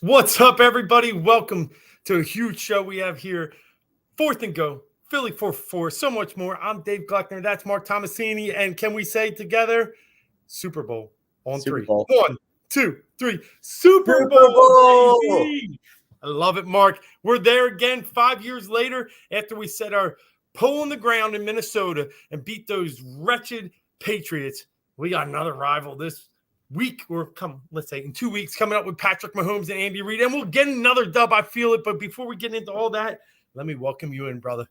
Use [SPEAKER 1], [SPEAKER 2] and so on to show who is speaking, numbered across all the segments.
[SPEAKER 1] What's up, everybody? Welcome to a huge show we have here. Fourth and Go, Philly 4-4, so much more. I'm Dave Gluckner. That's Mark Tomasini. And can we say together, Super Bowl on
[SPEAKER 2] Super
[SPEAKER 1] three?
[SPEAKER 2] Bowl.
[SPEAKER 1] 1, 2, 3. Super
[SPEAKER 2] Super
[SPEAKER 1] Bowl,
[SPEAKER 2] Bowl!
[SPEAKER 1] baby! I love it, Mark. We're there again 5 years later after we set our pole in the ground in Minnesota and beat those wretched Patriots. We got another rival this week, or let's say in 2 weeks, coming up with Patrick Mahomes and Andy Reid, and we'll get another dub. I feel it. But before we get into all that, let me welcome you in, brother.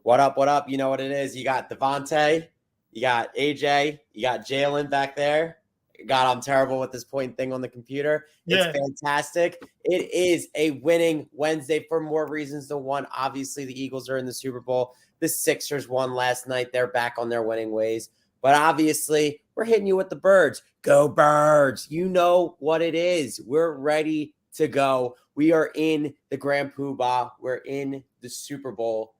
[SPEAKER 2] What up? What up? You know what it is. You got Devontae, you got AJ, you got Jalen back there. God, I'm terrible with this point thing on the computer. It's fantastic. It is a winning Wednesday for more reasons than one. Obviously, the Eagles are in the Super Bowl. The Sixers won last night. They're back on their winning ways. But obviously, we're hitting you with the birds. Go Birds. You know what it is. We're ready to go. We are in the Grand Poobah. We're in the Super Bowl.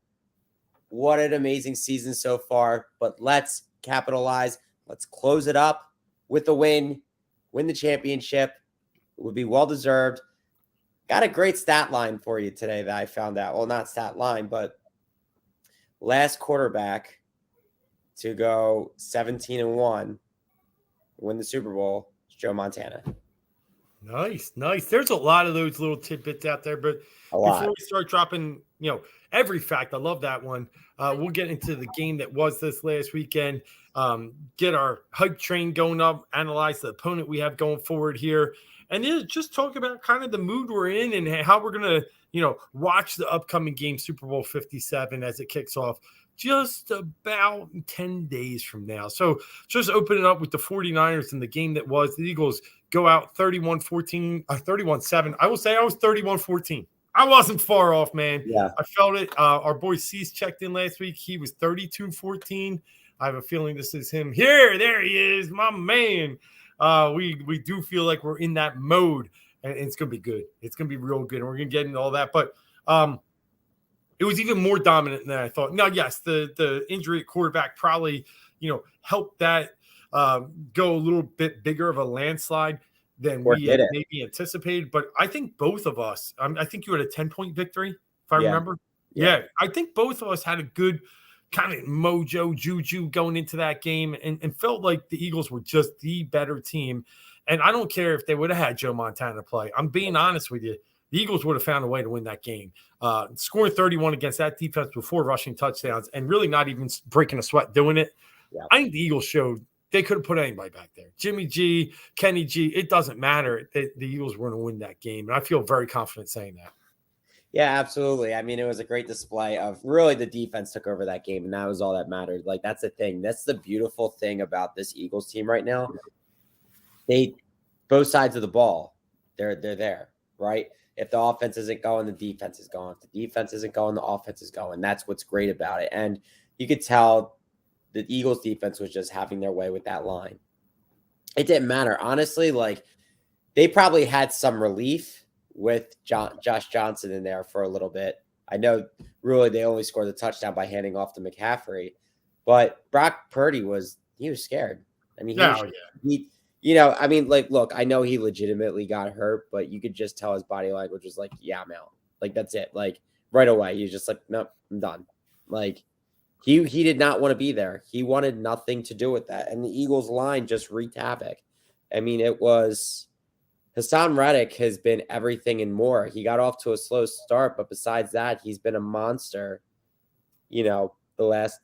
[SPEAKER 2] What an amazing season so far. But let's capitalize. Let's close it up with a win the championship. It would be well-deserved. Got a great stat line for you today that I found out. Well, not stat line, but last quarterback to go 17-1, win the Super Bowl, is Joe Montana.
[SPEAKER 1] Nice. There's a lot of those little tidbits out there, but before we start dropping, every fact, I love that one. We'll get into the game that was this last weekend, get our hype train going up, analyze the opponent we have going forward here, and then just talk about kind of the mood we're in and how we're going to, watch the upcoming game, Super Bowl 57, as it kicks off just about 10 days from now. So just open it up with the 49ers and the game that was. The Eagles go out 31-14, 31-7. I will say I was 31-14. I wasn't far off, man.
[SPEAKER 2] Yeah.
[SPEAKER 1] I felt it. Our boy Cease checked in last week. He was 32-14. I have a feeling this is him. There he is, my man. We do feel like we're in that mode, and it's going to be good. It's going to be real good, and we're going to get into all that. But it was even more dominant than I thought. Now, yes, the injury at quarterback probably, helped that go a little bit bigger of a landslide than we had maybe anticipated. But I think both of us, I think you had a 10-point victory, if I remember. Yeah, I think both of us had a good kind of mojo, juju going into that game and felt like the Eagles were just the better team. And I don't care if they would have had Joe Montana play. I'm being honest with you. The Eagles would have found a way to win that game. Scoring 31 against that defense before rushing touchdowns and really not even breaking a sweat doing it. Yeah. I think the Eagles showed they could have put anybody back there. Jimmy G, Kenny G, it doesn't matter. The Eagles were going to win that game. And I feel very confident saying that.
[SPEAKER 2] Yeah, absolutely. I mean, it was a great display of really the defense took over that game, and that was all that mattered. Like, that's the thing. That's the beautiful thing about this Eagles team right now. Both sides of the ball, they're there, right? If the offense isn't going, the defense is going. If the defense isn't going, the offense is going. That's what's great about it. And you could tell the Eagles defense was just having their way with that line. It didn't matter. Honestly, like, they probably had some relief with Josh Johnson in there for a little bit. I know really they only scored the touchdown by handing off to McCaffrey, but Brock Purdy was scared. I mean, look, I know he legitimately got hurt, but you could just tell his body language was like, yeah, I'm out. Like, that's it. Like, right away, he was just like, nope, I'm done. Like, he did not want to be there. He wanted nothing to do with that. And the Eagles line just wreaked havoc. I mean, it was Hassan Reddick has been everything and more. He got off to a slow start, but besides that, he's been a monster, the last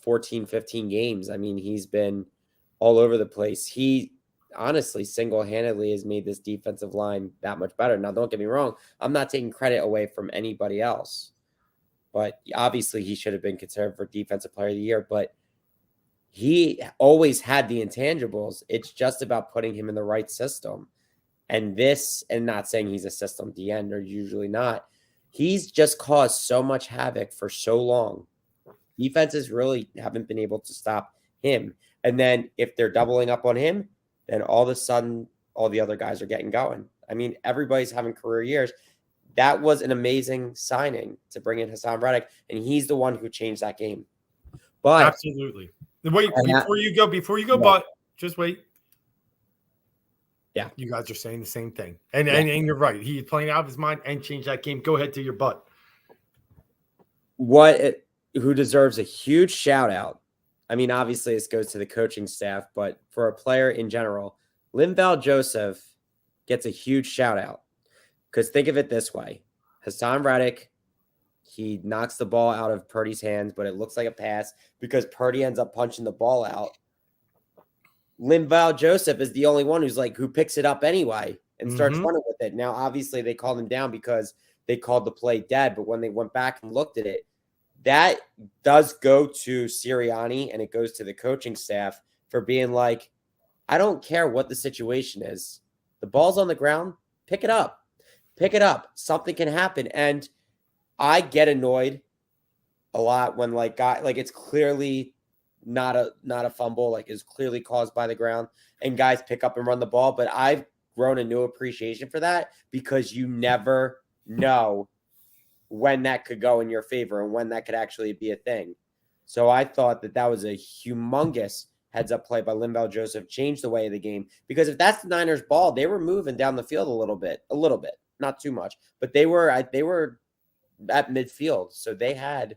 [SPEAKER 2] 14, 15 games. I mean, he's been all over the place. He honestly single-handedly has made this defensive line that much better. Now, don't get me wrong. I'm not taking credit away from anybody else, but obviously he should have been considered for Defensive Player of the Year, but he always had the intangibles. It's just about putting him in the right system. And not saying he's a system DN, or usually not. He's just caused so much havoc for so long. Defenses really haven't been able to stop him. And then if they're doubling up on him, then all of a sudden, all the other guys are getting going. I mean, everybody's having career years. That was an amazing signing to bring in Hassan Reddick, and he's the one who changed that game. But
[SPEAKER 1] absolutely. Wait, before you go, but just wait.
[SPEAKER 2] Yeah.
[SPEAKER 1] You guys are saying the same thing. And
[SPEAKER 2] Yeah.
[SPEAKER 1] and you're right. He's playing out of his mind and changed that game. Go ahead to your butt.
[SPEAKER 2] Who deserves a huge shout out. I mean, obviously this goes to the coaching staff, but for a player in general, Linval Joseph gets a huge shout out. Because think of it this way. Hassan Reddick, he knocks the ball out of Purdy's hands, but it looks like a pass because Purdy ends up punching the ball out. Linval Joseph is the only one who picks it up anyway and starts running with it. Now, obviously, they called him down because they called the play dead, but when they went back and looked at it, that does go to Sirianni and it goes to the coaching staff for being like, I don't care what the situation is. The ball's on the ground, pick it up. Pick it up. Something can happen. And I get annoyed a lot when it's clearly not a fumble, like is clearly caused by the ground and guys pick up and run the ball. But I've grown a new appreciation for that because you never know when that could go in your favor and when that could actually be a thing. So I thought that was a humongous heads up play by Linval Joseph, changed the way of the game. Because if that's the Niners ball, they were moving down the field a little bit, not too much, but they were at midfield. So they had,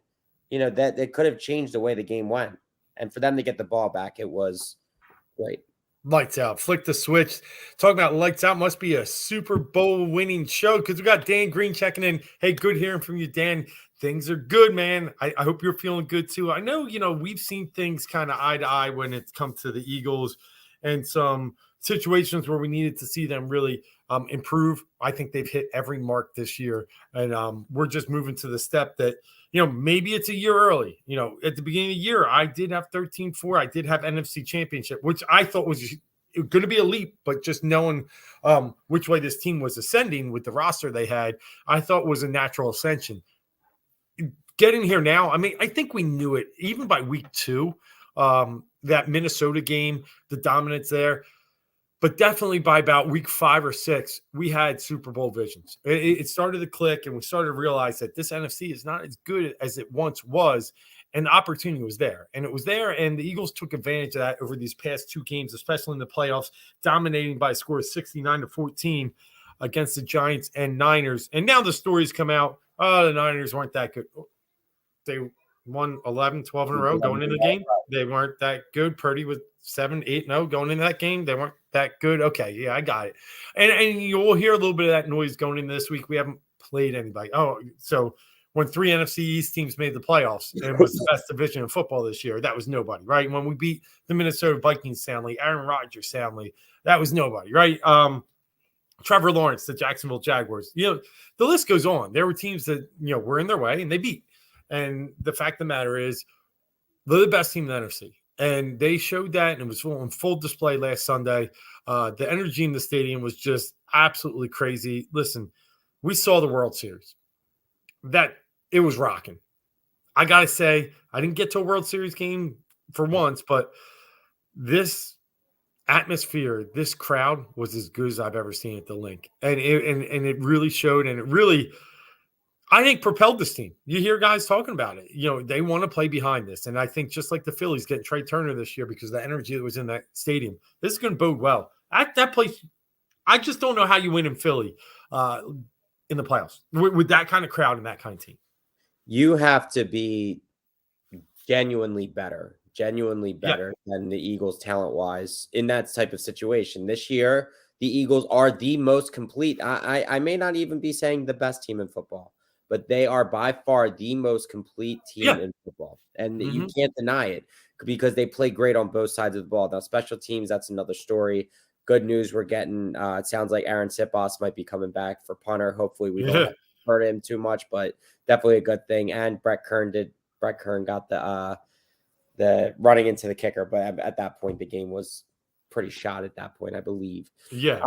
[SPEAKER 2] that they could have changed the way the game went. And for them to get the ball back, it was great.
[SPEAKER 1] Lights out. Flick the switch. Talking about lights out must be a Super Bowl winning show because we got Dan Green checking in. Hey, good hearing from you, Dan. Things are good, man. I hope you're feeling good too. I know, we've seen things kind of eye to eye when it comes to the Eagles and some situations where we needed to see them really improve. I think they've hit every mark this year. And we're just moving to the step that, maybe it's a year early. At the beginning of the year, I did have 13-4. I did have NFC Championship, which I thought was going to be a leap, but just knowing which way this team was ascending with the roster they had, I thought was a natural ascension. Getting here now, I mean, I think we knew it even by week 2, that Minnesota game, the dominance there. But definitely by about week 5 or 6, we had Super Bowl visions. It started to click, and we started to realize that this NFC is not as good as it once was, and the opportunity was there. And it was there, and the Eagles took advantage of that over these past 2 games, especially in the playoffs, dominating by a score of 69-14 against the Giants and Niners. And now the stories come out, the Niners weren't that good. They won 11, 12 in a row going into the game. They weren't that good. Purdy was 7-8-0 going into that game. They weren't that good. Okay, yeah, I got it. And you'll hear a little bit of that noise going into this week. We haven't played anybody. Oh, so when 3 NFC East teams made the playoffs and was the best division in football this year, that was nobody, right? When we beat the Minnesota Vikings soundly, Aaron Rodgers soundly, that was nobody, right? Trevor Lawrence, the Jacksonville Jaguars. The list goes on. There were teams that, were in their way and they beat. And the fact of the matter is, they're the best team in the NFC. And they showed that, and it was on full display last Sunday. The energy in the stadium was just absolutely crazy. Listen, we saw the World Series. That it was rocking. I got to say, I didn't get to a World Series game for once, but this atmosphere, this crowd was as good as I've ever seen at the Link. And it really showed, and it really – I think propelled this team. You hear guys talking about it. They want to play behind this. And I think just like the Phillies getting Trey Turner this year because of the energy that was in that stadium, this is going to bode well. That place, I just don't know how you win in Philly in the playoffs with that kind of crowd and that kind of team.
[SPEAKER 2] You have to be genuinely better than the Eagles talent-wise in that type of situation. This year, the Eagles are the most complete. I may not even be saying the best team in football, but they are by far the most complete team in football. And you can't deny it because they play great on both sides of the ball. Now, special teams, that's another story. Good news we're getting. It sounds like Aaron Sipos might be coming back for punter. Hopefully we don't have to hurt him too much, but definitely a good thing. And Brett Kern got the running into the kicker, but at that point, the game was pretty shot at that point, I believe.
[SPEAKER 1] Yeah.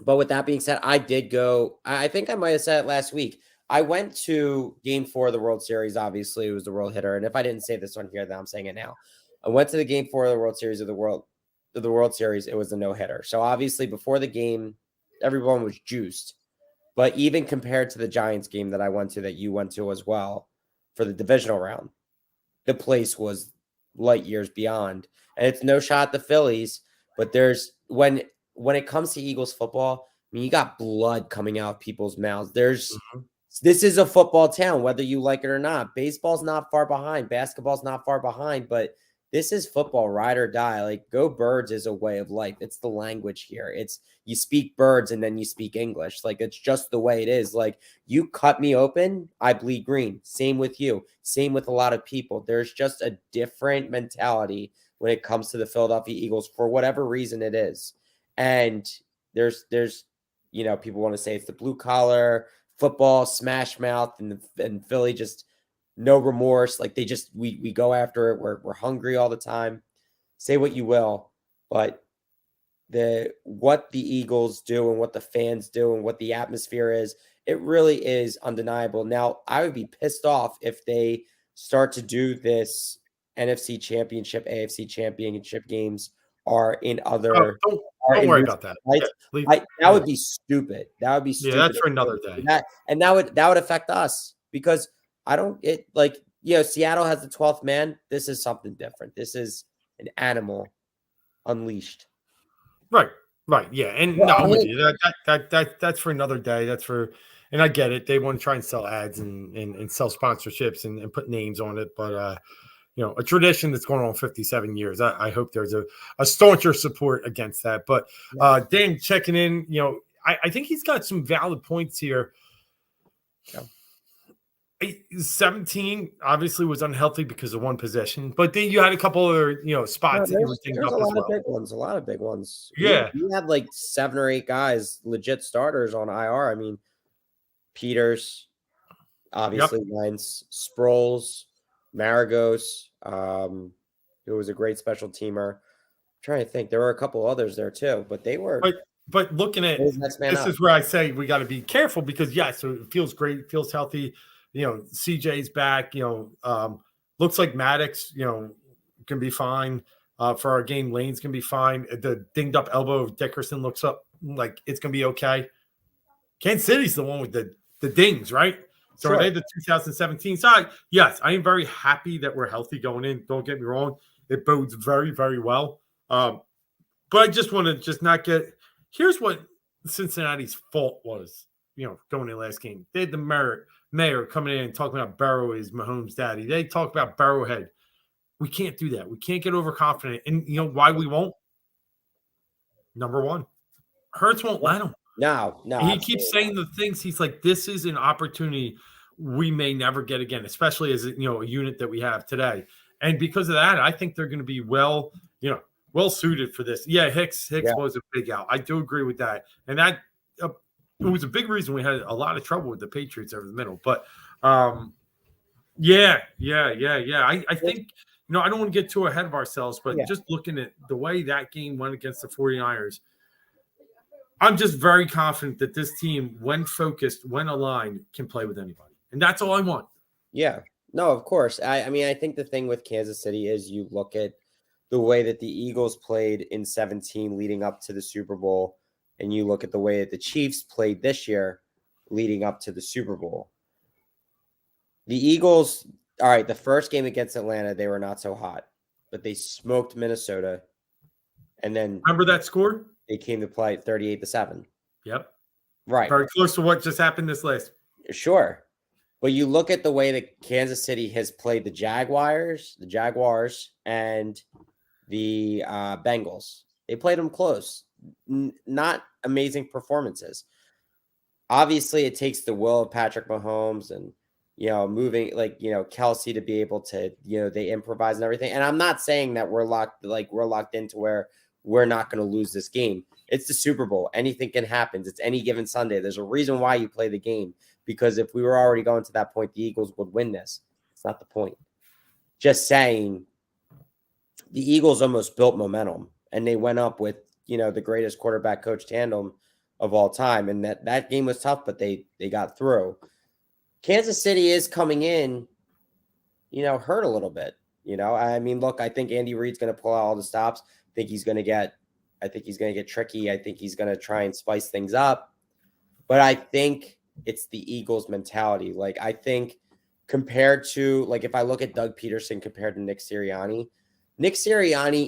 [SPEAKER 2] But with that being said, I did go. I think I might have said it last week. I went to Game 4 of the World Series. Obviously, it was the world hitter. And if I didn't say this on here, then I'm saying it now. I went to the Game 4 of the World Series It was a no-hitter. So obviously, before the game, everyone was juiced. But even compared to the Giants game that I went to, that you went to as well, for the divisional round, the place was light years beyond. And it's no shot at the Phillies, but when when it comes to Eagles football, I mean, you got blood coming out of people's mouths.
[SPEAKER 1] Mhm.
[SPEAKER 2] This is a football town, whether you like it or not. Baseball's not far behind. Basketball's not far behind, but this is football, ride or die. Like, go Birds is a way of life. It's the language here. It's you speak Birds and then you speak English. Like, it's just the way it is. Like, you cut me open, I bleed green. Same with you. Same with a lot of people. There's just a different mentality when it comes to the Philadelphia Eagles for whatever reason it is. And there's people want to say it's the blue collar football smash mouth, and Philly just no remorse. Like, they just we go after it. We're hungry all the time. Say what you will, but what the Eagles do and what the fans do and what the atmosphere is, it really is undeniable. Now, I would be pissed off if they start to do this NFC Championship, AFC Championship games are in
[SPEAKER 1] Oh,
[SPEAKER 2] other are
[SPEAKER 1] don't
[SPEAKER 2] in
[SPEAKER 1] worry
[SPEAKER 2] recent
[SPEAKER 1] about that. Yeah,
[SPEAKER 2] lights.
[SPEAKER 1] leave.
[SPEAKER 2] That would be stupid. That would be
[SPEAKER 1] Yeah,
[SPEAKER 2] stupid.
[SPEAKER 1] that's for another day.
[SPEAKER 2] That would affect us because I don't it like Seattle has the 12th man. This is something different. This is an animal unleashed.
[SPEAKER 1] Right. Right. Yeah. And
[SPEAKER 2] Well,
[SPEAKER 1] no,
[SPEAKER 2] I
[SPEAKER 1] I'm with
[SPEAKER 2] hate,
[SPEAKER 1] you. That's for another day. That's for, and I get it. They want to try and sell ads and sell sponsorships and put names on it. But, a tradition that's going on 57 years. I hope there's a stauncher support against that. But Dan checking in, I think he's got some valid points here.
[SPEAKER 2] yeah.
[SPEAKER 1] 17 obviously was unhealthy because of one possession, but then you had a couple other spots that you were dinged
[SPEAKER 2] There's
[SPEAKER 1] up
[SPEAKER 2] a
[SPEAKER 1] as
[SPEAKER 2] lot of
[SPEAKER 1] well.
[SPEAKER 2] big ones. A lot of big ones.
[SPEAKER 1] Yeah.
[SPEAKER 2] We had like 7 or 8 guys, legit starters on IR. I mean, Peters, obviously, Lines, Sproles, Maragos, who was a great special teamer. I'm trying to think, there were a couple others there too, but they were.
[SPEAKER 1] But looking at
[SPEAKER 2] Next man
[SPEAKER 1] this
[SPEAKER 2] up.
[SPEAKER 1] is where I say we got to be careful because so it feels great, it feels healthy. CJ's back. Looks like Maddox, can be fine. For our game, Lane's can be fine. The dinged up elbow of Dickerson looks up like it's gonna be okay. Kansas City's the one with the dings, right? So
[SPEAKER 2] Sure.
[SPEAKER 1] are they the 2017 side? Yes, I am very happy that we're healthy going in. Don't get me wrong; it bodes very, very well. But I just want to just not get. Here's what Cincinnati's fault was. Going in last game, they had the mayor coming in and talking about Burrow is Mahomes' daddy. They talk about Burrowhead. We can't do that. We can't get overconfident. And you know why we won't? Number one, Hurts won't let him.
[SPEAKER 2] No.
[SPEAKER 1] He keeps saying the things. He's like, this is an opportunity we may never get again, especially as a unit that we have today. And because of that, I think they're going to be well suited for this. Yeah, Hicks was a big out. I do agree with that. And that it was a big reason we had a lot of trouble with the Patriots over the middle. But I think I don't want to get too ahead of ourselves, but just looking at the way that game went against the 49ers, I'm just very confident that this team, when focused, when aligned, can play with anybody. And that's all I want.
[SPEAKER 2] Yeah. No, of course. I mean, I think the thing with Kansas City is you look at the way that the Eagles played in 17 leading up to the Super Bowl, and you look at the way that the Chiefs played this year leading up to the Super Bowl. The Eagles, all right, the first game against Atlanta, they were not so hot, but they smoked Minnesota. And then
[SPEAKER 1] remember that score?
[SPEAKER 2] They came to play 38-7.
[SPEAKER 1] Yep.
[SPEAKER 2] Right.
[SPEAKER 1] Very close to what just happened this last.
[SPEAKER 2] Sure. But you look at the way that Kansas City has played the Jaguars, and the Bengals. They played them close. Not amazing performances. Obviously, it takes the will of Patrick Mahomes and, moving Kelsey to be able to, they improvise and everything. And I'm not saying that we're locked into where we're not going to lose this game. It's the Super Bowl. Anything can happen. It's any given Sunday. There's a reason why you play the game, because if we were already going to that point, the Eagles would win this. It's not the point. Just saying, the Eagles almost built momentum, and they went up with, the greatest quarterback coach tandem of all time. And that game was tough, but they got through. Kansas City is coming in, hurt a little bit. I mean, look, I think Andy Reid's going to pull out all the stops. I think he's going to get tricky. I think he's going to try and spice things up. But I think it's the Eagles mentality. Like, I think compared to, if I look at Doug Peterson compared to Nick Sirianni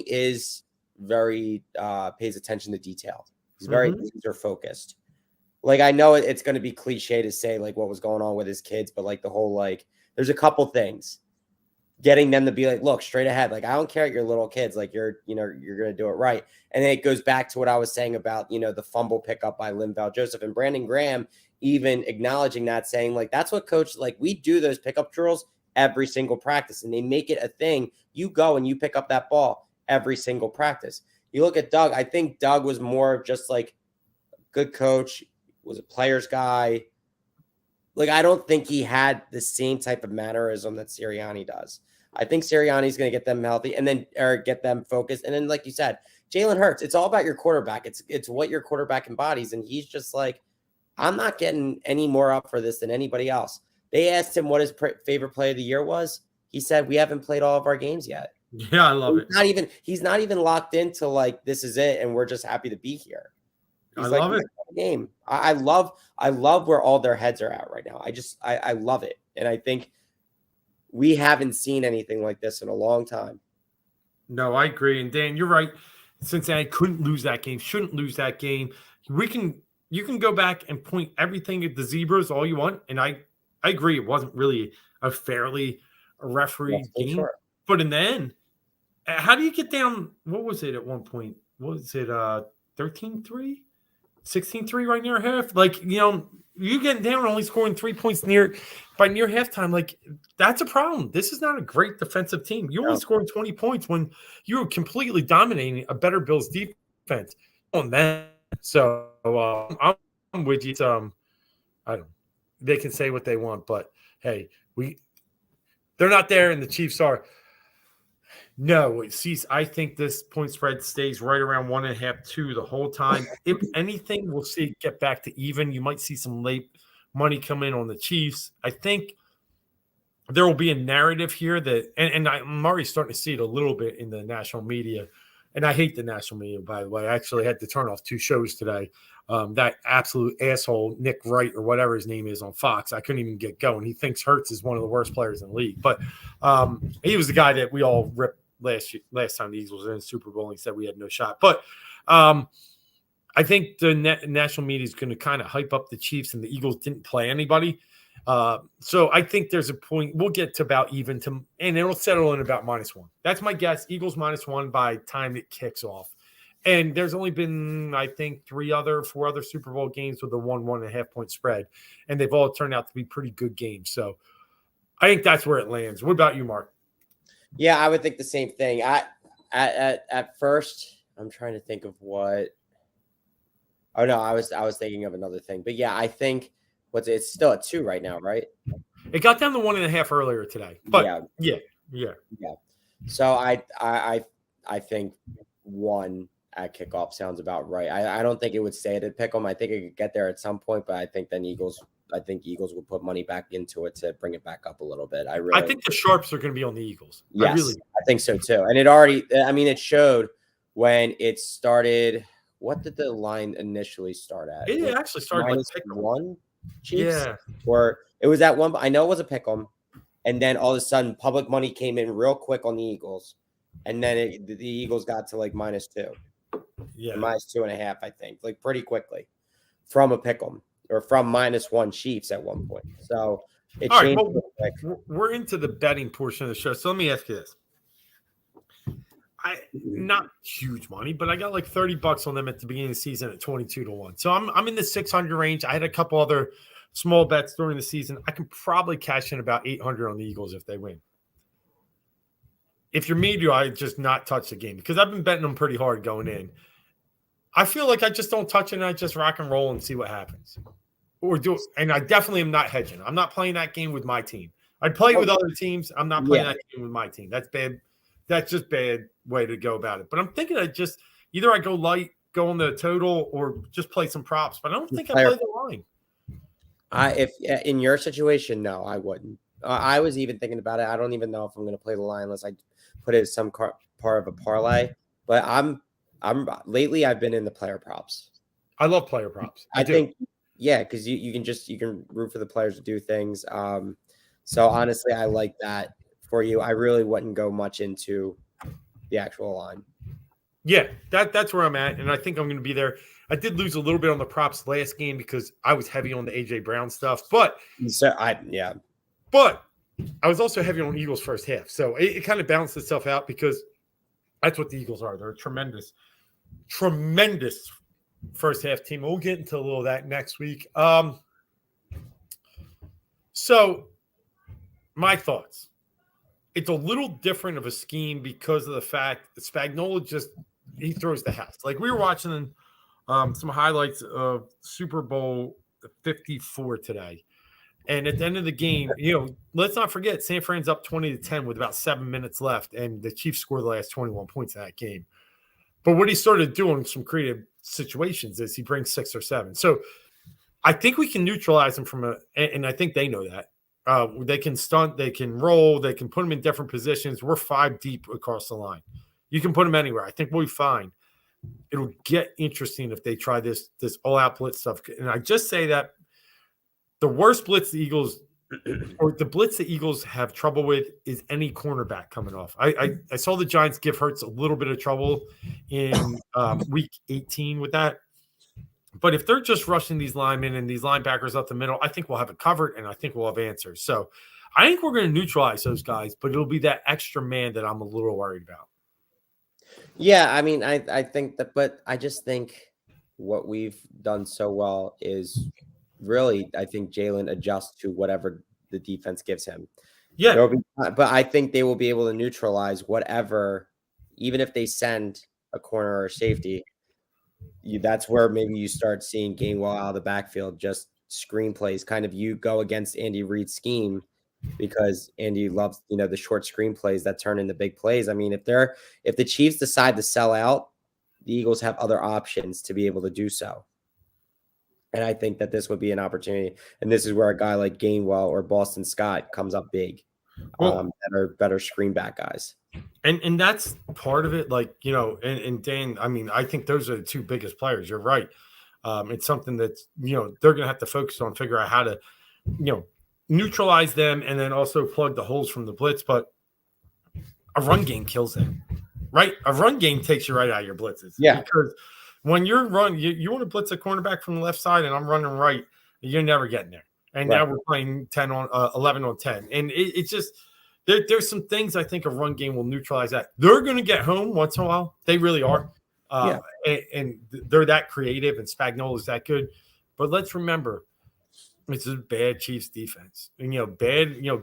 [SPEAKER 2] is very pays attention to detail. He's very laser focused. Like, I know it's going to be cliche to say like what was going on with his kids, but like the whole like there's a couple things getting them to be like, look straight ahead. Like, I don't care at your little kids. Like, you're going to do it right. And then it goes back to what I was saying about, the fumble pickup by Linval Joseph and Brandon Graham, even acknowledging that, saying like, that's what coach, like we do those pickup drills every single practice and they make it a thing. You go and you pick up that ball every single practice. You look at Doug. I think Doug was more of just like good coach, was a player's guy. Like, I don't think he had the same type of mannerism that Sirianni does. I think Sirianni's going to get them healthy and then or get them focused. And then, like you said, Jalen Hurts, it's all about your quarterback. It's what your quarterback embodies. And he's just like, I'm not getting any more up for this than anybody else. They asked him what his favorite play of the year was. He said, we haven't played all of our games yet.
[SPEAKER 1] Yeah, I love it.
[SPEAKER 2] He's not even locked into like, this is it. And we're just happy to be here.
[SPEAKER 1] I love it.
[SPEAKER 2] Game. I love where all their heads are at right now. I love it. And I think we haven't seen anything like this in a long time.
[SPEAKER 1] No, I agree. And Dan, you're right. Cincinnati couldn't lose that game, shouldn't lose that game. You can go back and point everything at the Zebras all you want. And I agree. It wasn't really a fairly referee game. Sure. But in the end, how do you get down? What was it at one point? What was it 13-3? 16-3 right near half. Like, you getting down and only scoring 3 points near halftime. Like, that's a problem. This is not a great defensive team. You only scoring 20 points when you were completely dominating a better Bills defense on that. So I'm with you. I don't. They can say what they want, but hey, they're not there, and the Chiefs are. No, I think this point spread stays right around 1.5, 2 the whole time. If anything, we'll see it get back to even. You might see some late money come in on the Chiefs. I think there will be a narrative here that, and I'm already starting to see it a little bit in the national media. And I hate the national media, by the way. I actually had to turn off 2 shows today. That absolute asshole, Nick Wright, or whatever his name is on Fox, I couldn't even get going. He thinks Hurts is one of the worst players in the league. But he was the guy that we all ripped last time the Eagles were in the Super Bowl, and he said we had no shot. But I think the national media is going to kind of hype up the Chiefs, and the Eagles didn't play anybody. So I think there's a point. We'll get to about even, and it'll settle in about -1. That's my guess. Eagles -1 by time it kicks off. And there's only been, I think, 4 other Super Bowl games with a 1.5 point spread, and they've all turned out to be pretty good games. So I think that's where it lands. What about you, Mark?
[SPEAKER 2] Yeah, I would think the same thing. At first, I'm trying to think of what. Oh no, I was thinking of another thing. But yeah, I think it's still at 2 right now, right?
[SPEAKER 1] It got down to 1.5 earlier today. But yeah.
[SPEAKER 2] So I think 1 at kickoff sounds about right. I don't think it would stay at pick 'em. I think it could get there at some point, but I think Eagles would put money back into it to bring it back up a little bit. I
[SPEAKER 1] think the sharps are going to be on the Eagles.
[SPEAKER 2] Yes, I think so too. And it showed when it started. What did the line initially start at?
[SPEAKER 1] It actually started like
[SPEAKER 2] -1 Chiefs. Yeah. Or it was at 1. I know it was a pick 'em. And then all of a sudden public money came in real quick on the Eagles. And then the Eagles got to like -2.
[SPEAKER 1] Yeah.
[SPEAKER 2] -2.5, I think, like pretty quickly from a pick 'em or from -1 Chiefs at one point. So it changed.
[SPEAKER 1] Right, well, we're into the betting portion of the show. So let me ask you this. Not huge money, but I got like $30 on them at the beginning of the season at 22-1. So I'm in the 600 range. I had a couple other small bets during the season. I can probably cash in about 800 on the Eagles if they win. If you're me, do I just not touch the game? Because I've been betting them pretty hard going in. I feel like I just don't touch it and I just rock and roll and see what happens. And I definitely am not hedging. I'm not playing that game with my team. I'd play with other teams. I'm not playing that game with my team. That's bad. That's just bad way to go about it. But I'm thinking either I go light, go on the total, or just play some props. But I don't think I play the line.
[SPEAKER 2] If in your situation, no, I wouldn't. I was even thinking about it. I don't even know if I'm going to play the line unless I put it as some part of a parlay. But I'm lately I've been in the player props.
[SPEAKER 1] I love player props.
[SPEAKER 2] I think because you can root for the players to do things. So honestly, I like that for you. I really wouldn't go much into the actual line.
[SPEAKER 1] Yeah, that's where I'm at, and I think I'm going to be there. I did lose a little bit on the props last game because I was heavy on the AJ Brown stuff, but
[SPEAKER 2] So
[SPEAKER 1] but I was also heavy on Eagles first half, so it kind of balanced itself out because that's what the Eagles are. They're a tremendous first half team. We'll get into a little of that next week. So my thoughts. It's a little different of a scheme because of the fact that Spagnuolo he throws the house. Like we were watching some highlights of Super Bowl 54 today. And at the end of the game, let's not forget San Fran's up 20-10 with about 7 minutes left, and the Chiefs scored the last 21 points in that game. But what he started doing some creative situations is he brings 6 or 7. So I think we can neutralize him and I think they know that. They can stunt, they can roll, they can put them in different positions. We're 5 deep across the line. You can put them anywhere. I think we'll be fine. It'll get interesting if they try this all-out blitz stuff. And I just say that the worst blitz the Eagles or the blitz the Eagles have trouble with is any cornerback coming off. I saw the Giants give Hurts a little bit of trouble in week 18 with that. But if they're just rushing these linemen and these linebackers up the middle, I think we'll have it covered, and I think we'll have answers. So I think we're going to neutralize those guys, but it'll be that extra man that I'm a little worried about.
[SPEAKER 2] Yeah, I mean, I think that, but I just think what we've done so well is really, I think Jalen adjusts to whatever the defense gives him.
[SPEAKER 1] Yeah.
[SPEAKER 2] But I think they will be able to neutralize whatever, even if they send a corner or safety. That's where maybe you start seeing Gainwell out of the backfield, just screenplays. Kind of you go against Andy Reid's scheme because Andy loves, the short screenplays that turn into big plays. I mean, if the Chiefs decide to sell out, the Eagles have other options to be able to do so. And I think that this would be an opportunity. And this is where a guy like Gainwell or Boston Scott comes up big. That are better screen back guys.
[SPEAKER 1] And that's part of it. Like, and Dan, I mean, I think those are the 2 biggest players. You're right. It's something that's, they're going to have to focus on, figure out how to, neutralize them and then also plug the holes from the blitz. But a run game kills them, right? A run game takes you right out of your blitzes.
[SPEAKER 2] Yeah.
[SPEAKER 1] Because when you're you want to blitz a cornerback from the left side and I'm running right, you're never getting there. And now we're playing 11 on 10. And it's just there's some things I think a run game will neutralize that. They're going to get home once in a while. They really are. And they're that creative, and Spagnuolo is that good. But let's remember, it's a bad Chiefs defense. And,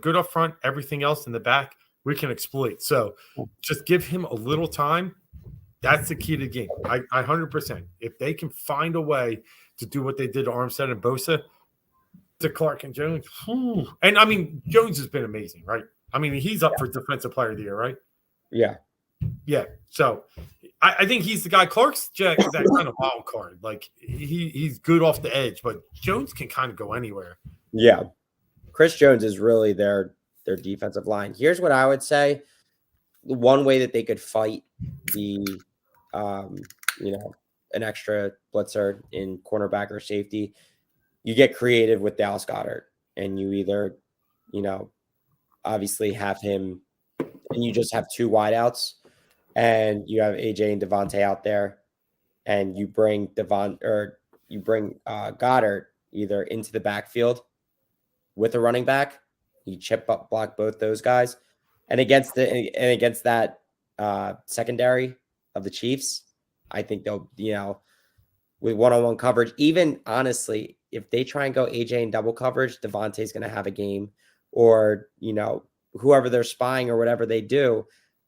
[SPEAKER 1] good up front, everything else in the back, we can exploit. So just give him a little time. That's the key to the game. I 100%. If they can find a way to do what they did to Armstead and Bosa, to Clark and Jones. And I mean, Jones has been amazing, right? I mean, he's up for Defensive Player of the Year, right?
[SPEAKER 2] Yeah.
[SPEAKER 1] Yeah. So I think he's the guy. Clark's that kind of wild card. Like he's good off the edge, but Jones can kind of go anywhere.
[SPEAKER 2] Yeah. Chris Jones is really their defensive line. Here's what I would say. One way that they could fight the, an extra blitzer in cornerback or safety, you get creative with Dallas Goedert, and you either, obviously have him, and you just have 2 wideouts, and you have AJ and Devontae out there, and you bring Goedert either into the backfield with a running back. You chip up block both those guys, and against that secondary of the Chiefs, I think they'll, with one-on-one coverage, even honestly, if they try and go AJ in double coverage, Devontae's going to have a game, or, whoever they're spying or whatever they do,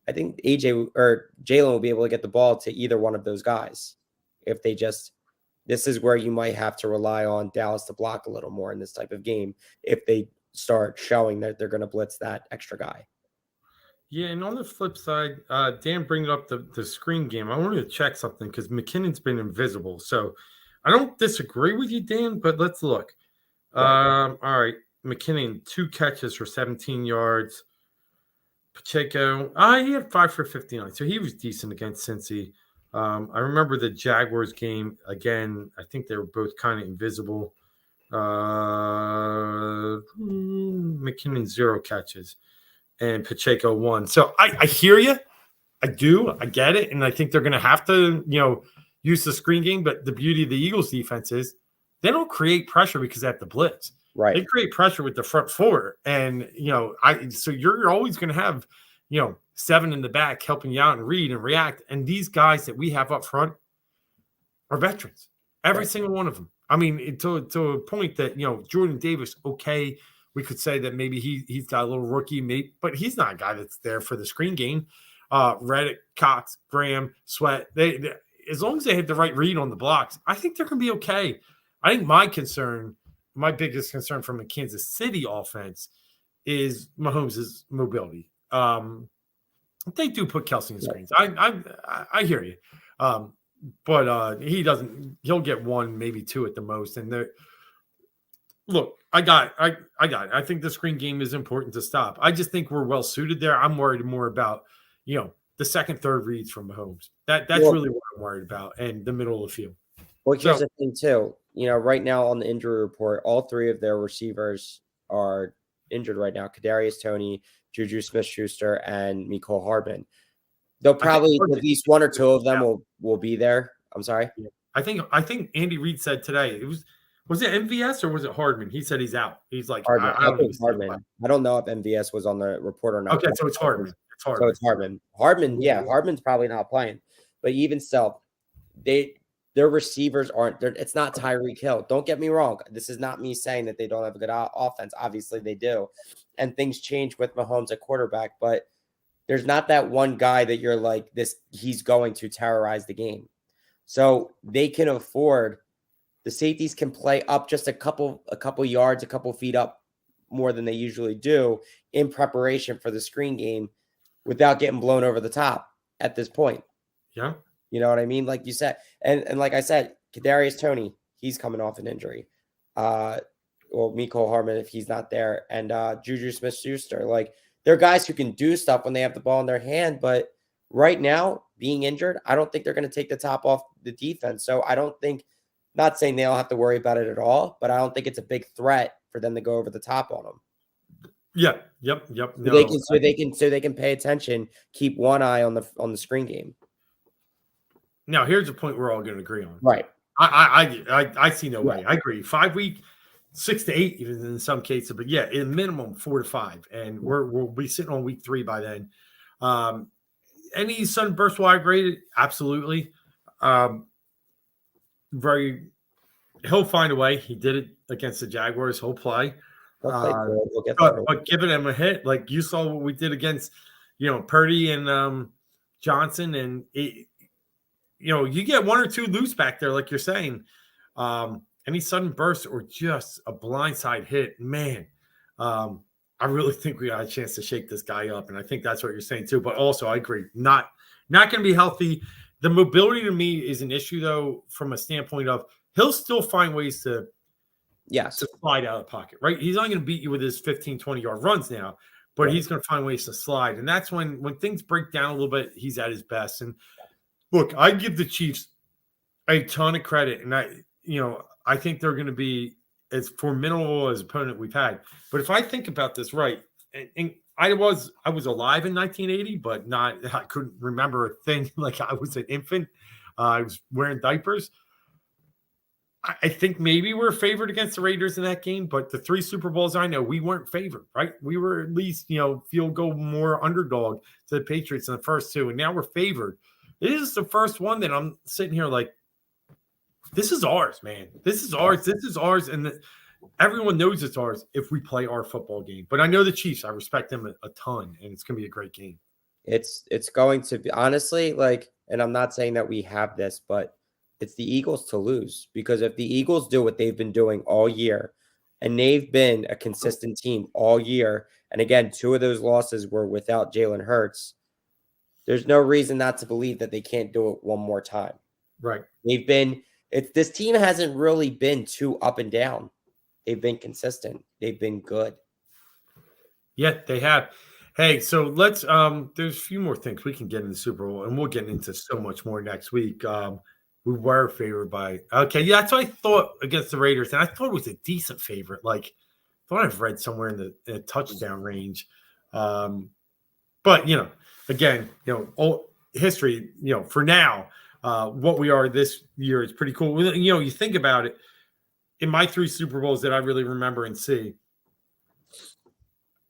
[SPEAKER 2] I think AJ or Jalen will be able to get the ball to either one of those guys. If they this is where you might have to rely on Dallas to block a little more in this type of game if they start showing that they're going to blitz that extra guy.
[SPEAKER 1] Yeah, and on the flip side, Dan bringing up the screen game, I wanted to check something because McKinnon's been invisible. So I don't disagree with you, Dan, but let's look. All right. McKinnon, 2 catches for 17 yards. Pacheco, he had 5 for 59. So he was decent against Cincy. I remember the Jaguars game again. I think they were both kind of invisible. McKinnon 0 catches and Pacheco 1. So I hear you. I do. I get it. And I think they're going to have to, use the screen game. But the beauty of the Eagles defense is they don't create pressure because they have to blitz.
[SPEAKER 2] Right.
[SPEAKER 1] They create pressure with the front four. And, so you're always going to have, 7 in the back helping you out and read and react. And these guys that we have up front are veterans. Every single one of them. I mean, to a point that, Jordan Davis, okay, we could say that maybe he's got a little rookie mate, but he's not a guy that's there for the screen game. Reddick, Cox, Graham, Sweat, they as long as they have the right read on the blocks, I think they're going to be okay. I think my biggest concern from the Kansas City offense is Mahomes' mobility. They do put Kelsey in screens. I hear you. But he doesn't. He'll get 1, maybe 2 at the most. And look, I got it. I think the screen game is important to stop. I just think we're well suited there. I'm worried more about the second, third reads from Mahomes. That's really what I'm worried about, and the middle of the field.
[SPEAKER 2] Well, here's the thing too. Right now on the injury report, all 3 of their receivers are injured right now. Kadarius Toney, Juju Smith-Schuster, and Mecole Hardman. They'll probably at least 1 or 2 of them will be there. I'm sorry.
[SPEAKER 1] I think Andy Reid said today was it MVS or was it Hardman? He said he's out. He's like
[SPEAKER 2] Hardman. I don't know if MVS was on the report or not.
[SPEAKER 1] Okay, so it's Hardman.
[SPEAKER 2] So it's Hardman. Hardman's probably not playing. But even still, their receivers aren't there. It's not Tyreek Hill. Don't get me wrong. This is not me saying that they don't have a good offense. Obviously they do. And things change with Mahomes at quarterback, but there's not that one guy that you're like he's going to terrorize the game. So they can afford the safeties can play up just a couple yards, a couple feet up more than they usually do in preparation for the screen game without getting blown over the top at this point.
[SPEAKER 1] Yeah.
[SPEAKER 2] You know what I mean? Like you said, and like I said, Kadarius Toney, he's coming off an injury. Or Mecole Hardman if he's not there, and Juju Smith-Schuster. Like they're guys who can do stuff when they have the ball in their hand, but right now, being injured, I don't think they're going to take the top off the defense. So I don't think, not saying they don't have to worry about it at all, but I don't think it's a big threat for them to go over the top on them.
[SPEAKER 1] Yeah. Yep. No,
[SPEAKER 2] so they can pay attention, keep one eye on the screen game.
[SPEAKER 1] Now, here's a point we're all going to agree on.
[SPEAKER 2] Right.
[SPEAKER 1] I see no way. I agree. 5 week, 6 to 8, even in some cases, but yeah, in minimum 4 to 5, and we'll be sitting on week 3 by then. Any sunburst will I grade it? Absolutely. He'll find a way. He did it against the Jaguars. He'll play. But giving him a hit, like you saw what we did against, Purdy and Johnson, and you get 1 or 2 loose back there, like you're saying. Any sudden burst or just a blindside hit, man. I really think we got a chance to shake this guy up, and I think that's what you're saying too. But also, I agree, not going to be healthy. The mobility to me is an issue, though, from a standpoint of he'll still find ways to slide out of the pocket, right? He's not going to beat you with his 15, 20-yard runs now, but he's going to find ways to slide, and that's when things break down a little bit, he's at his best. And look, I give the Chiefs a ton of credit, and I think they're going to be as formidable as opponent we've had. But if I think about this right, and I was alive in 1980, but I couldn't remember a thing. Like I was an infant. I was wearing diapers. I think maybe we're favored against the Raiders in that game, but the 3 Super Bowls I know, we weren't favored, right? We were at least, field goal more underdog to the Patriots in the first 2, and now we're favored. It is the first one that I'm sitting here like, this is ours, man. This is ours. This is ours. And everyone knows it's ours if we play our football game. But I know the Chiefs. I respect them a ton, and it's going to be a great game.
[SPEAKER 2] It's going to be, honestly, like, and I'm not saying that we have this, but it's the Eagles to lose. Because if the Eagles do what they've been doing all year, and they've been a consistent team all year, and again, 2 of those losses were without Jalen Hurts, there's no reason not to believe that they can't do it one more time.
[SPEAKER 1] Right.
[SPEAKER 2] This team hasn't really been too up and down. They've been consistent. They've been good.
[SPEAKER 1] Yeah, they have. Hey, so let's there's a few more things we can get in the Super Bowl, and we'll get into so much more next week. We were favored by that's what I thought against the Raiders, and I thought it was a decent favorite. Like, I thought I've read somewhere in the touchdown range. But But again, history. For now, what we are this year is pretty cool. You think about it. In my 3 Super Bowls that I really remember and see,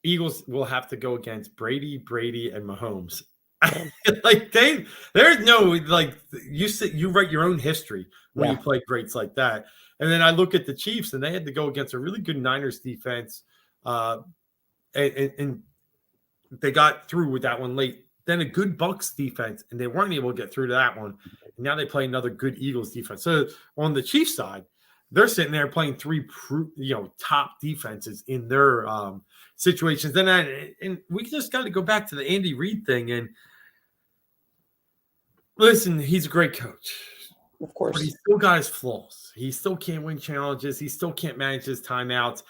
[SPEAKER 1] Eagles will have to go against Brady, and Mahomes.
[SPEAKER 2] Yeah.
[SPEAKER 1] Like there's no like you write your own history when you
[SPEAKER 2] Yeah.
[SPEAKER 1] play greats like that. And then I look at the Chiefs, and they had to go against a really good Niners defense, and they got through with that one late. Then a good Bucks defense, and they weren't able to get through to that one. And now they play another good Eagles defense. So on the Chiefs side, they're sitting there playing 3 top defenses in their situations. And we just got to go back to the Andy Reid thing. And listen, he's a great coach,
[SPEAKER 2] Of
[SPEAKER 1] but
[SPEAKER 2] course.
[SPEAKER 1] he's still got his flaws. He still can't win challenges. He still can't manage his timeouts.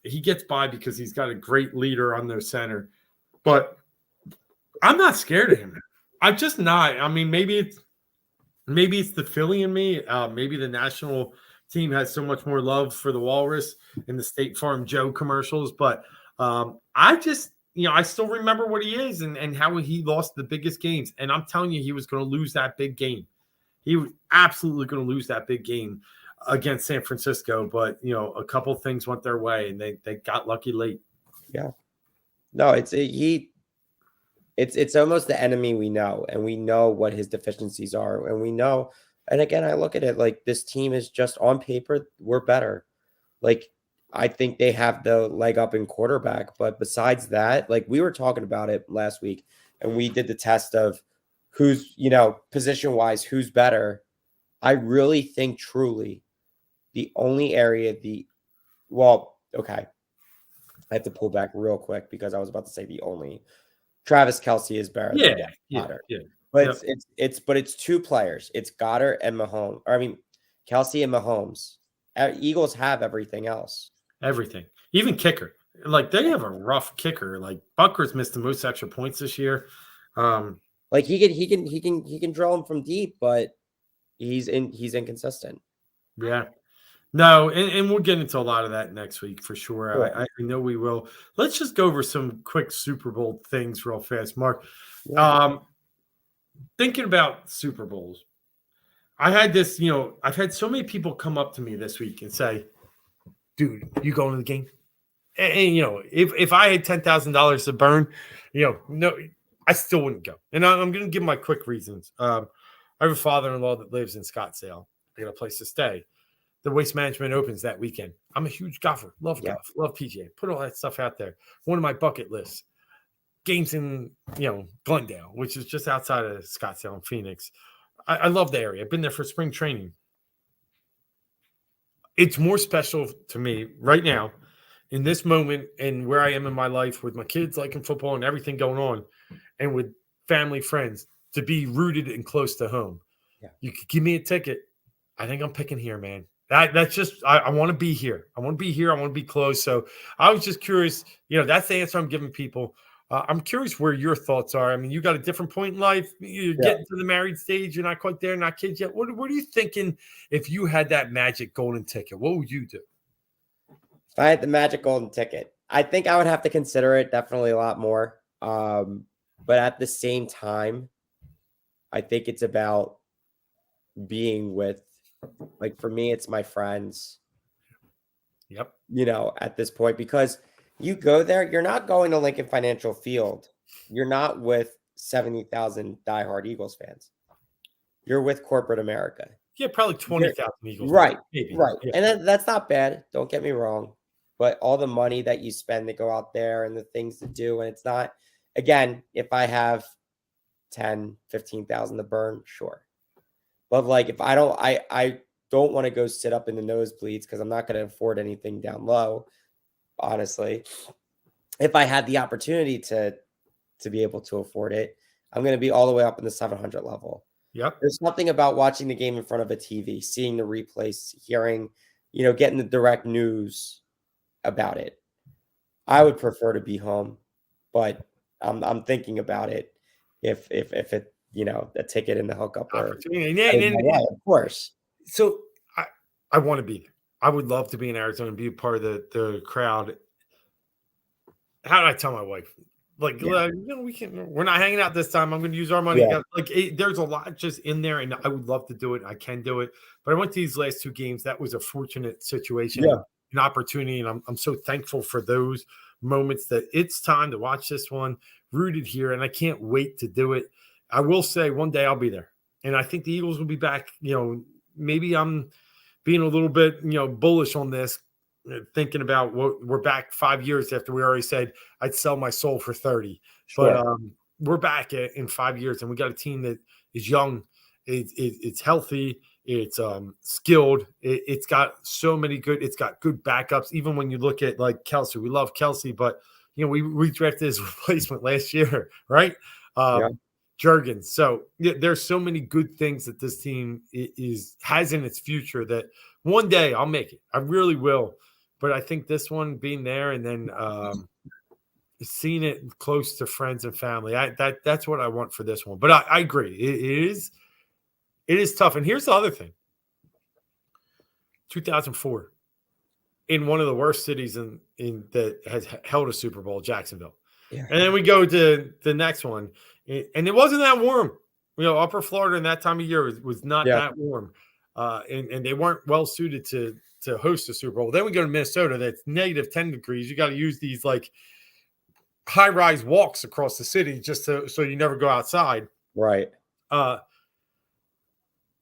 [SPEAKER 1] He gets by because he's got a great leader on their center. But I'm not scared of him. I'm just not. I mean, maybe it's the Philly in me. Maybe the national team has so much more love for the Walrus and the State Farm Joe commercials. But I just, I still remember what he is and how he lost the biggest games. And I'm telling you, he was going to lose that big game. He was absolutely going to lose that big game against San Francisco. But, a couple things went their way, and they got lucky late.
[SPEAKER 2] Yeah. No, it's almost the enemy we know, and we know what his deficiencies are, and we know. And again, I look at it like this team is just on paper, we're better. Like, I think they have the leg up in quarterback, but besides that, like we were talking about it last week, and we did the test of who's, position wise, who's better. I really think truly the only area okay. I have to pull back real quick because I was about to say the only. Travis Kelce is better than Goddard.
[SPEAKER 1] Yeah.
[SPEAKER 2] But it's 2 players. It's Goddard and Mahomes. Or I mean, Kelce and Mahomes. Eagles have everything else.
[SPEAKER 1] Everything, even kicker. Like they have a rough kicker. Like Bucker's missed the most extra points this year.
[SPEAKER 2] Like he can drill him from deep, but he's inconsistent.
[SPEAKER 1] Yeah. No, and we'll get into a lot of that next week for sure.
[SPEAKER 2] Cool.
[SPEAKER 1] I know we will. Let's just go over some quick Super Bowl things real fast, Mark.
[SPEAKER 2] Yeah.
[SPEAKER 1] Thinking about Super Bowls, I had this, I've had so many people come up to me this week and say, dude, you going to the game? And if I had $10,000 to burn, no, I still wouldn't go. And I'm going to give my quick reasons. I have a father-in-law that lives in Scottsdale. I got a place to stay. The Waste Management opens that weekend. I'm a huge golfer. Love golf. Love PGA. Put all that stuff out there. One of my bucket lists. Games in, Glendale, which is just outside of Scottsdale and Phoenix. I love the area. I've been there for spring training. It's more special to me right now in this moment and where I am in my life with my kids liking football and everything going on and with family, friends to be rooted and close to home.
[SPEAKER 2] Yeah.
[SPEAKER 1] You could give me a ticket. I think I'm picking here, man. That's just I want to be here. I want to be here. I want to be close. So I was just curious. That's the answer I'm giving people. I'm curious where your thoughts are. I mean, you got a different point in life. You're getting to the married stage. You're not quite there, not kids yet. What are you thinking if you had that magic golden ticket? What would you do?
[SPEAKER 2] If I had the magic golden ticket, I think I would have to consider it definitely a lot more. But at the same time, I think it's about being with, like for me, it's my friends.
[SPEAKER 1] Yep.
[SPEAKER 2] At this point, because you go there, you're not going to Lincoln Financial Field. You're not with 70,000 diehard Eagles fans. You're with corporate America.
[SPEAKER 1] Yeah, probably 20,000 Eagles.
[SPEAKER 2] Right.
[SPEAKER 1] Maybe.
[SPEAKER 2] Right.
[SPEAKER 1] Yeah.
[SPEAKER 2] And that's not bad. Don't get me wrong. But all the money that you spend to go out there and the things to do, and it's not, again, if I have 10, 15,000 to burn, sure. But like if I don't want to go sit up in the nosebleeds because I'm not going to afford anything down low, honestly. If I had the opportunity to be able to afford it, I'm going to be all the way up in the 700 level.
[SPEAKER 1] Yep.
[SPEAKER 2] There's something about watching the game in front of a TV, seeing the replays, hearing, getting the direct news about it. I would prefer to be home, but I'm thinking about it. If it, a ticket in the hookup or of course.
[SPEAKER 1] So I want to be there. I would love to be in Arizona and be a part of the crowd. How did I tell my wife? Like,
[SPEAKER 2] Yeah.
[SPEAKER 1] we're not hanging out this time. I'm going to use our money.
[SPEAKER 2] Yeah.
[SPEAKER 1] Like, there's a lot just in there, and I would love to do it. I can do it, but I went to these last two games. That was a fortunate situation
[SPEAKER 2] Yeah.
[SPEAKER 1] and an opportunity, and I'm so thankful for those moments that it's time to watch this one rooted here, and I can't wait to do it. I will say one day I'll be there, and I think the Eagles will be back. Maybe I'm being a little bit bullish on this, thinking about what we're back 5 years after we already said I'd sell my soul for 30. But
[SPEAKER 2] Sure.
[SPEAKER 1] we're back in 5 years, and we got a team that is young, it's healthy, it's skilled, it's got so many good, it's got good backups. Even when you look at like Kelsey, we love Kelsey, but we drafted his replacement last year, right?
[SPEAKER 2] Yeah.
[SPEAKER 1] Jurgens. So there's so many good things that this team has in its future that one day I'll make it. I really will. But I think this one being there and then seeing it close to friends and family, that's what I want for this one. But I agree. It is tough. And here's the other thing. 2004, in one of the worst cities in that has held a Super Bowl, Jacksonville.
[SPEAKER 2] Yeah.
[SPEAKER 1] And then we go to the next one, and it wasn't that warm. Upper Florida in that time of year was not that warm, and they weren't well suited to host a Super Bowl. Then we go to Minnesota, that's negative 10 degrees. You got to use these like high rise walks across the city just so you never go outside.
[SPEAKER 2] Right.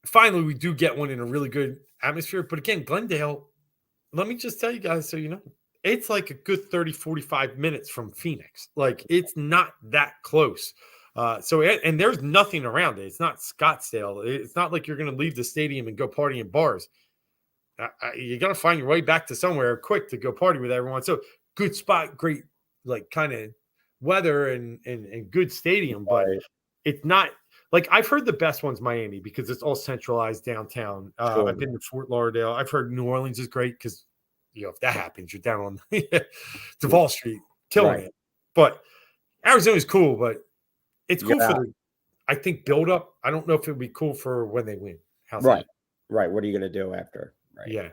[SPEAKER 1] Finally, we do get one in a really good atmosphere. But again, Glendale, let me just tell you guys so you know, it's like a good 30, 45 minutes from Phoenix. Like, it's not that close. And there's nothing around it. It's not Scottsdale. It's not like you're going to leave the stadium and go party in bars. You got to find your way back to somewhere quick to go party with everyone. So good spot, great, like kind of weather and good stadium, but it's not like I've heard the best one's Miami because it's all centralized downtown.
[SPEAKER 2] Sure.
[SPEAKER 1] I've been to Fort Lauderdale. I've heard New Orleans is great because if that happens, you're down on Duval Street, killing it. But Arizona's cool, but it's cool for the, I think, build up. I don't know if it would be cool for when they win.
[SPEAKER 2] Right. What are you going to do after? Right.
[SPEAKER 1] Yeah.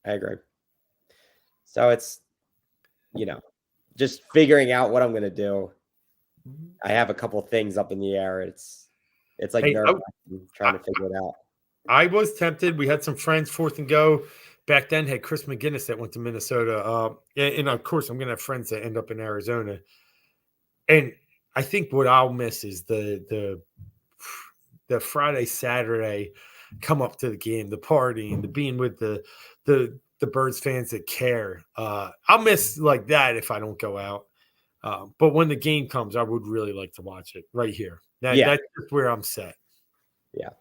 [SPEAKER 2] I agree. So it's, just figuring out what I'm going to do. I have a couple things up in the air. It's like trying to figure it out.
[SPEAKER 1] I was tempted. We had some friends, 4th and go. Back then, had Chris McGinnis that went to Minnesota. And of course, I'm going to have friends that end up in Arizona. And I think what I'll miss is the Friday, Saturday, come up to the game, the partying, the being with the Birds fans that care. I'll miss like that if I don't go out. But when the game comes, I would really like to watch it right here. That's where I'm set.
[SPEAKER 2] Yeah.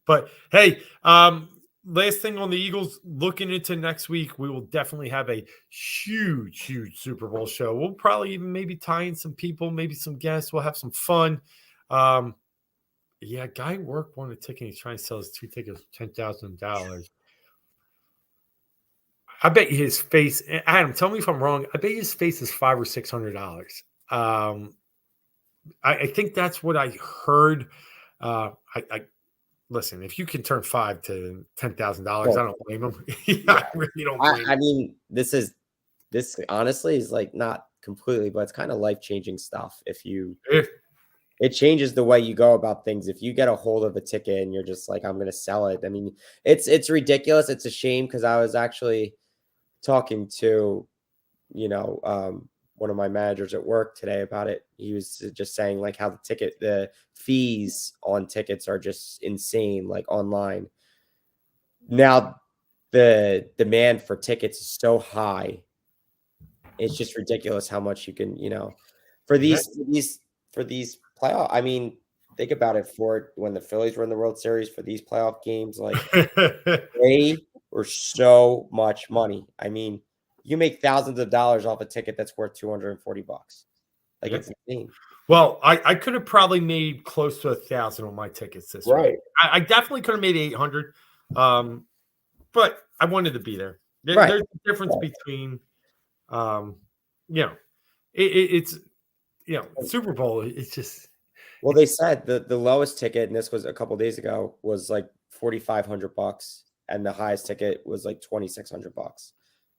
[SPEAKER 1] But hey, last thing on the Eagles, looking into next week, we will definitely have a huge Super Bowl show. We'll probably even maybe tie in some people, maybe some guests. We'll have some fun. Guy at work won a ticket. He's trying to sell his 2 tickets for $10,000. I bet his face, Adam, tell me if I'm wrong. I bet his face is $500 or $600. I think that's what I heard. I listen, if you can turn $5,000 to $10,000, I don't blame him. I really don't blame him.
[SPEAKER 2] I mean, this honestly is like not completely, but it's kind of life-changing stuff. It changes the way you go about things. If you get a hold of a ticket and you're just like, I'm going to sell it. I mean, it's ridiculous. It's a shame because I was actually talking to, one of my managers at work today about it. He was just saying like how the fees on tickets are just insane, like online. Now the demand for tickets is so high. It's just ridiculous how much you can, for these playoff. I mean, think about it. For when the Phillies were in the World Series, for these playoff games, like they were so much money. I mean, you make thousands of dollars off a ticket that's worth $240. Like it's insane.
[SPEAKER 1] Well, I could have probably made close to 1,000 on my tickets this week. I definitely could have made 800, but I wanted to be there. There's a difference between, it's Super Bowl. It's just.
[SPEAKER 2] Well, they said the lowest ticket, and this was a couple of days ago, was like $4,500, and the highest ticket was like $2,600,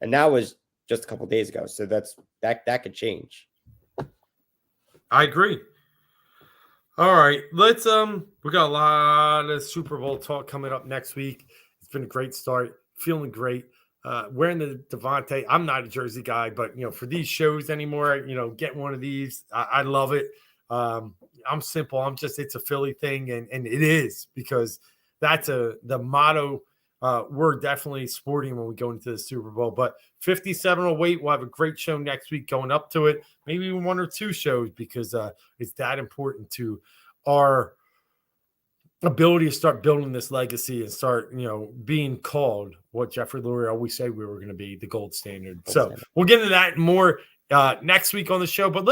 [SPEAKER 2] and that was just a couple of days ago. So that could change.
[SPEAKER 1] I agree. All right, let's we got a lot of Super Bowl talk coming up next week. It's been a great start. Feeling great. Wearing the Devontae. I'm not a jersey guy, but for these shows anymore, get one of these. I love it. I'm simple. It's a Philly thing, and it is because that's the motto. We're definitely sporting when we go into the Super Bowl. But 57 will wait. We'll have a great show next week going up to it. Maybe even one or two shows because it's that important to our ability to start building this legacy and start, being called what Jeffrey Lurie always said we were going to be, the gold standard. So we'll get into that more next week on the show. But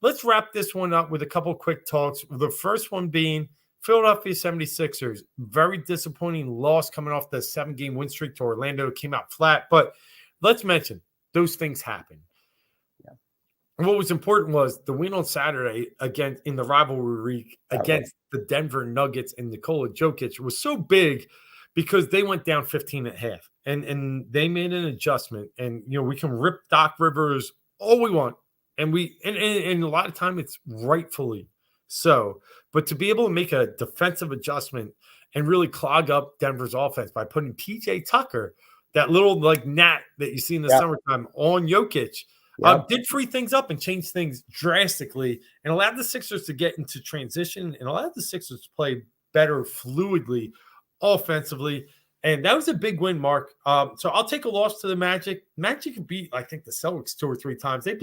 [SPEAKER 1] let's wrap this one up with a couple quick talks. The first one being Philadelphia 76ers. Very disappointing loss coming off the 7-game win streak to Orlando. It came out flat. But let's mention those things happen. What was important was the win on Saturday against in the rivalry week against the Denver Nuggets and Nikola Jokic was so big because they went down 15 at half and they made an adjustment. And we can rip Doc Rivers all we want, and a lot of time it's rightfully so. But to be able to make a defensive adjustment and really clog up Denver's offense by putting PJ Tucker, that little gnat that you see in the summertime, on Jokic. Did free things up and change things drastically and allowed the Sixers to get into transition and allowed the Sixers to play better fluidly offensively. And that was a big win, Mark. So I'll take a loss to the Magic. Magic beat, I think, the Celtics 2 or 3 times. They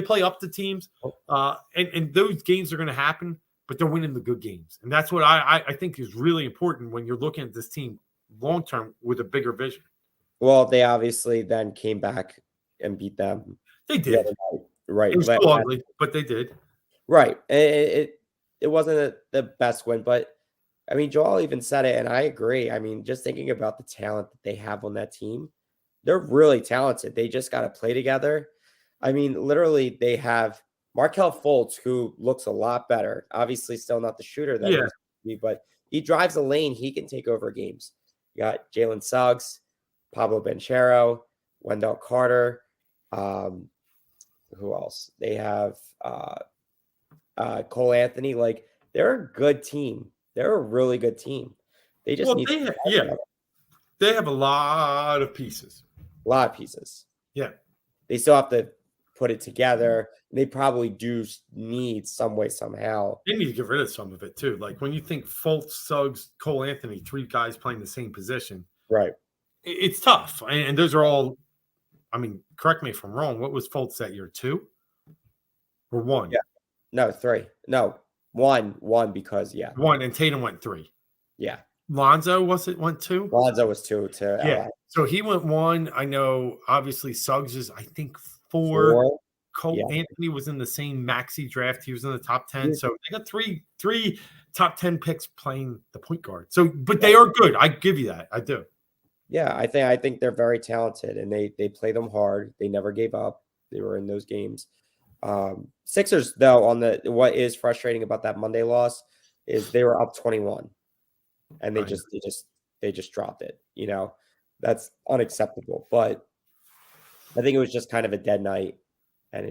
[SPEAKER 1] play up to teams, and those games are going to happen, but they're winning the good games. And that's what I think is really important when you're looking at this team long-term with a bigger vision.
[SPEAKER 2] Well, they obviously then came back and beat them.
[SPEAKER 1] They did.
[SPEAKER 2] Right.
[SPEAKER 1] It was still ugly, but they did.
[SPEAKER 2] Right. It wasn't the best win, but I mean, Joel even said it, and I agree. I mean, just thinking about the talent that they have on that team, they're really talented. They just got to play together. I mean, literally, they have Markelle Fultz, who looks a lot better. Obviously, still not the shooter that he used to be, but he drives a lane. He can take over games. You got Jalen Suggs, Pablo Banchero, Wendell Carter. Who else? They have Cole Anthony. Like, they're a good team. They're a really good team. They just need
[SPEAKER 1] they have a lot of pieces.
[SPEAKER 2] A lot of pieces.
[SPEAKER 1] Yeah.
[SPEAKER 2] They still have to put it together. They probably do need some way, somehow.
[SPEAKER 1] They need to get rid of some of it too. Like when you think Fultz, Suggs, Cole Anthony, 3 guys playing the same position.
[SPEAKER 2] Right.
[SPEAKER 1] It's tough. And those are all, I mean, correct me if I'm wrong. What was Fultz that year? 2 or 1?
[SPEAKER 2] Yeah. No, 3. No, 1 because
[SPEAKER 1] 1, and Tatum went 3.
[SPEAKER 2] Yeah.
[SPEAKER 1] Lonzo went 2?
[SPEAKER 2] Lonzo was 2 too.
[SPEAKER 1] Yeah. So he went 1. I know obviously Suggs is, I think, 4. Cole Anthony was in the same maxi draft. He was in the top 10. So they got three top 10 picks playing the point guard. So, but they are good. I give you that. I do.
[SPEAKER 2] Yeah, I think they're very talented, and they play them hard. They never gave up. They were in those games. Sixers, though, on what is frustrating about that Monday loss is they were up 21, and they just dropped it. That's unacceptable. But I think it was just kind of a dead night, and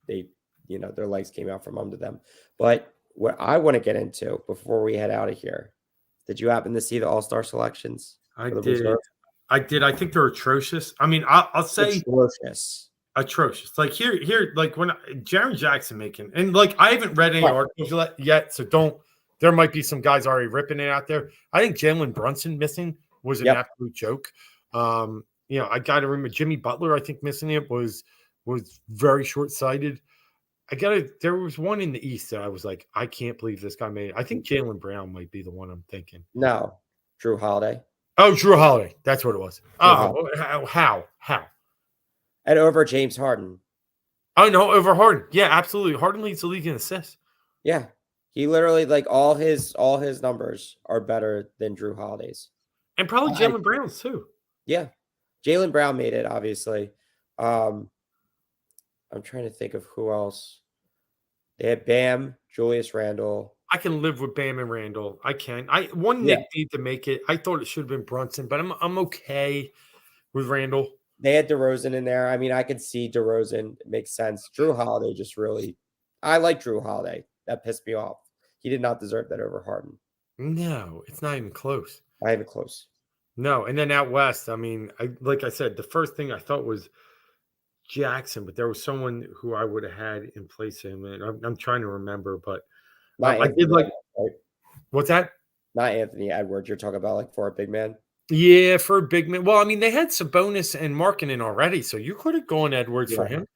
[SPEAKER 2] their legs came out from under them. But what I want to get into before we head out of here, did you happen to see the All-Star selections?
[SPEAKER 1] I did. I did. I think they're atrocious. I mean, I'll say atrocious. Like here, like when Jaren Jackson making, and like I haven't read any articles yet, so there might be some guys already ripping it out there. I think Jalen Brunson missing was an absolute joke. I got to remember Jimmy Butler. I think missing it was very short sighted. There was one in the East that I was like, I can't believe this guy made it. I think Jaylen Brown might be the one I'm thinking.
[SPEAKER 2] No, Drew Holiday.
[SPEAKER 1] Oh, Drew Holiday. That's what it was. Oh, how?
[SPEAKER 2] And over James Harden.
[SPEAKER 1] Oh, no, over Harden. Yeah, absolutely. Harden leads the league in assists.
[SPEAKER 2] Yeah. He literally, like, all his numbers are better than Drew Holiday's.
[SPEAKER 1] And probably Jaylen Brown's, too.
[SPEAKER 2] Yeah. Jaylen Brown made it, obviously. I'm trying to think of who else. They had Bam, Julius Randle.
[SPEAKER 1] I can live with Bam and Randall. I can. Nick need to make it. I thought it should have been Brunson, but I'm okay with Randall.
[SPEAKER 2] They had DeRozan in there. I mean, I could see DeRozan. It makes sense. Drew Holiday just really I like Drew Holiday. That pissed me off. He did not deserve that over Harden.
[SPEAKER 1] No, it's not even close.
[SPEAKER 2] I have it close.
[SPEAKER 1] No, and then out west, I mean, like I said, the first thing I thought was Jackson, but there was someone who I would have had in place of him, and I'm trying to remember, but
[SPEAKER 2] Not
[SPEAKER 1] I did
[SPEAKER 2] Anthony
[SPEAKER 1] like
[SPEAKER 2] Edwards, right?
[SPEAKER 1] what's that?
[SPEAKER 2] Not Anthony Edwards. You're talking about like for a big man.
[SPEAKER 1] Yeah, for a big man. Well, I mean, they had Sabonis and Markkinen already, so you could have gone Edwards for
[SPEAKER 2] Yeah.
[SPEAKER 1] him.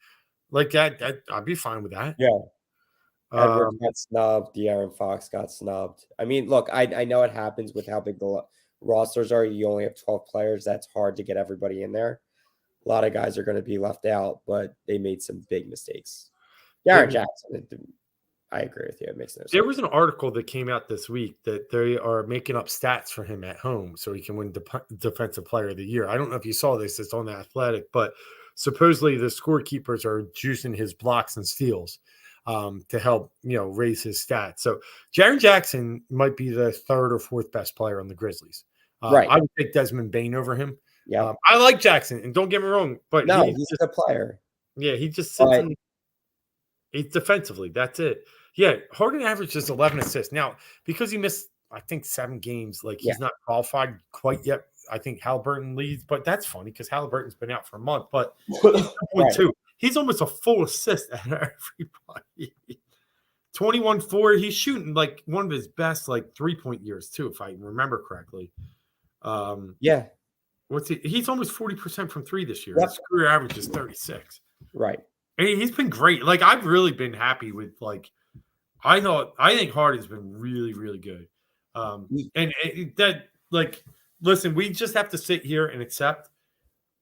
[SPEAKER 1] Like that, I'd be fine with that.
[SPEAKER 2] Yeah. Edwards
[SPEAKER 1] Um,
[SPEAKER 2] got snubbed. De'Aaron Fox got snubbed. I mean, look, I know it happens with how big the rosters are. You only have 12 players. That's hard to get everybody in there. A lot of guys are going to be left out, but they made some big mistakes.
[SPEAKER 1] there,
[SPEAKER 2] Jared Jackson, I agree with you. It makes no
[SPEAKER 1] there
[SPEAKER 2] sense.
[SPEAKER 1] was an article that came out this week that they are making up stats for him at home so he can win Defensive Player of the Year. I don't know if you saw this. It's on the Athletic, but supposedly the scorekeepers are juicing his blocks and steals to help raise his stats. So Jaron Jackson might be the third or fourth best player on the Grizzlies.
[SPEAKER 2] Right.
[SPEAKER 1] I would take Desmond Bane over him.
[SPEAKER 2] Yeah.
[SPEAKER 1] I like Jackson, and don't get me wrong, but
[SPEAKER 2] No, he's a good player.
[SPEAKER 1] Yeah, he just sits
[SPEAKER 2] But
[SPEAKER 1] in. He's defensively. That's it. Yeah, Harden averages 11 assists. Now, because he missed, I think, 7 games, like he's not qualified quite yet. I think Halliburton leads, but that's funny because Halliburton's been out for a month. But he's 2.2. He's almost a full assist at everybody. 21-4. He's shooting like one of his best like 3-point years too, if I remember correctly.
[SPEAKER 2] Yeah.
[SPEAKER 1] What's he? He's almost 40% from 3 this year.
[SPEAKER 2] Yep.
[SPEAKER 1] His career average is 36.
[SPEAKER 2] Right.
[SPEAKER 1] And he's been great. Like I've really been happy with I think Harden's been really, really good. And that, like, listen, we just have to sit here and accept